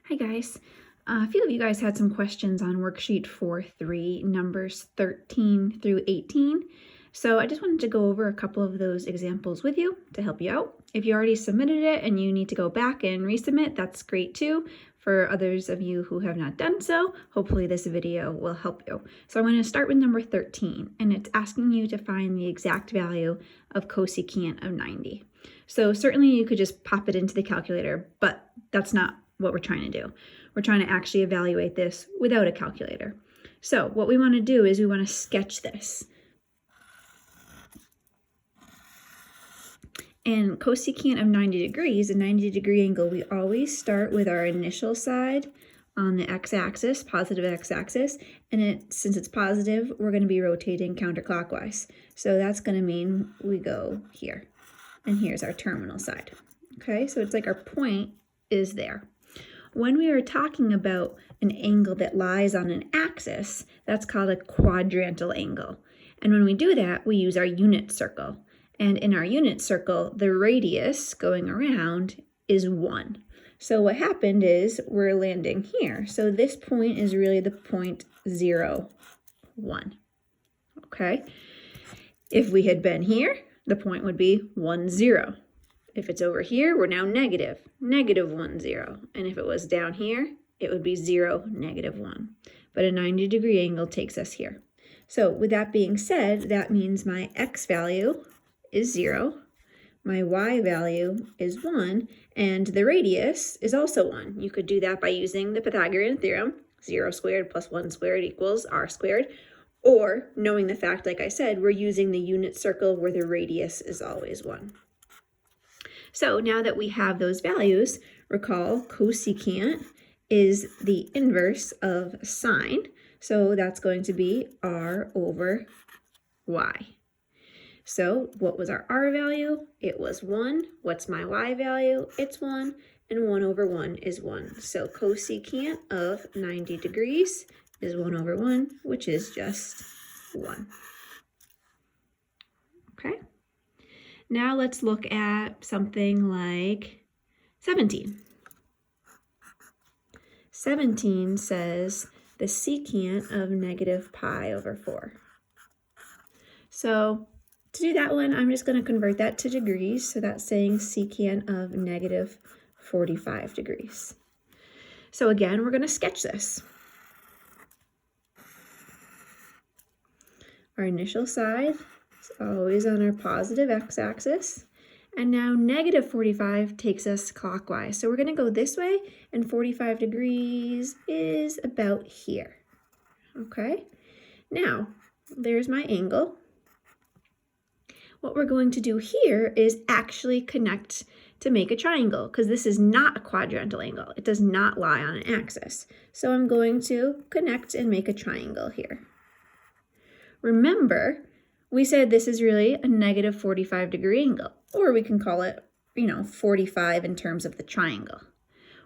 Hi guys. A few of you guys had some questions on worksheet 4.3, numbers 13 through 18. So I just wanted to go over a couple of those examples with you to help you out. If you already submitted it and you need to go back and resubmit, that's great too. For others of you who have not done so, hopefully this video will help you. So I'm going to start with number 13, and it's asking you to find the exact value of cosecant of 90. So certainly you could just pop it into the calculator, but that's not what we're trying to do. We're trying to actually evaluate this without a calculator. So what we want to do is we want to sketch this. And cosecant of 90 degrees, a 90-degree angle, we always start with our initial side on the x-axis, positive x-axis, and since it's positive, we're going to be rotating counterclockwise. So that's going to mean we go here, and here's our terminal side. Okay, so it's like our point is there. When we are talking about an angle that lies on an axis, that's called a quadrantal angle. And when we do that, we use our unit circle. And in our unit circle, the radius going around is 1. So what happened is we're landing here. So this point is really the point 0, 1. Okay? If we had been here, the point would be 1, 0. If it's over here, we're now negative 1, 0. And if it was down here, it would be 0, negative 1. But a 90-degree angle takes us here. So with that being said, that means my x value is 0, my y value is 1, and the radius is also 1. You could do that by using the Pythagorean theorem, 0 squared plus 1 squared equals r squared, or knowing the fact, like I said, we're using the unit circle where the radius is always 1. So now that we have those values, recall cosecant is the inverse of sine. So that's going to be r over y. So what was our r value? It was 1. What's my y value? It's 1. And 1 over 1 is 1. So cosecant of 90 degrees is 1 over 1, which is just 1. Okay. Now let's look at something like 17. 17 says the secant of negative pi over 4. So to do that one, I'm just going to convert that to degrees. So that's saying secant of negative 45 degrees. So again, we're going to sketch this. Our initial side is always on our positive x-axis. And now negative 45 takes us clockwise. So we're going to go this way, and 45 degrees is about here. Okay? Now, there's my angle. What we're going to do here is actually connect to make a triangle, because this is not a quadrantal angle. It does not lie on an axis. So I'm going to connect and make a triangle here. Remember, we said this is really a negative 45-degree angle, or we can call it, 45 in terms of the triangle.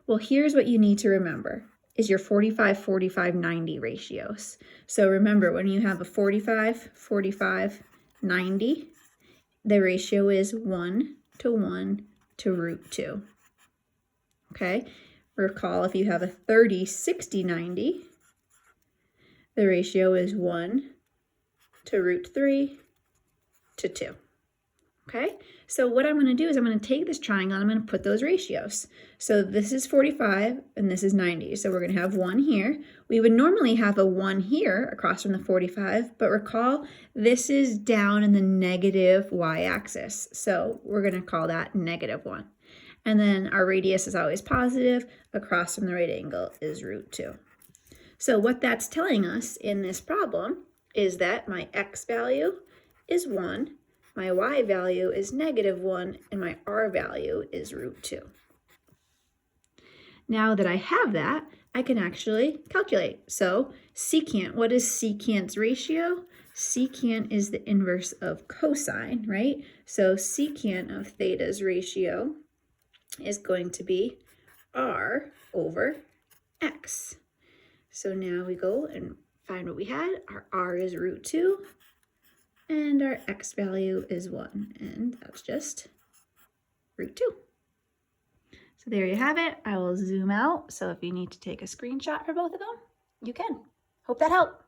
Well, here's what you need to remember is your 45, 45, 90 ratios. So remember, when you have a 45, 45, 90, the ratio is 1 to 1 to root 2. Okay? Recall if you have a 30, 60, 90, the ratio is 1 to root 3 to 2. Okay, so what I'm going to do is I'm going to take this triangle and I'm going to put those ratios. So this is 45 and this is 90. So we're going to have 1 here. We would normally have a 1 here across from the 45, but recall this is down in the negative y-axis. So we're going to call that negative 1. And then our radius is always positive. Across from the right angle is root 2. So what that's telling us in this problem is that my x value is 1, my y value is negative 1, and my r value is root 2. Now that I have that, I can actually calculate. So secant, what is secant's ratio? Secant is the inverse of cosine, right? So secant of theta's ratio is going to be r over x. So now we go and find what we had. Our r is root 2, and our x value is 1, and that's just root 2. So there you have it. I will zoom out. So if you need to take a screenshot for both of them, you can. Hope that helped.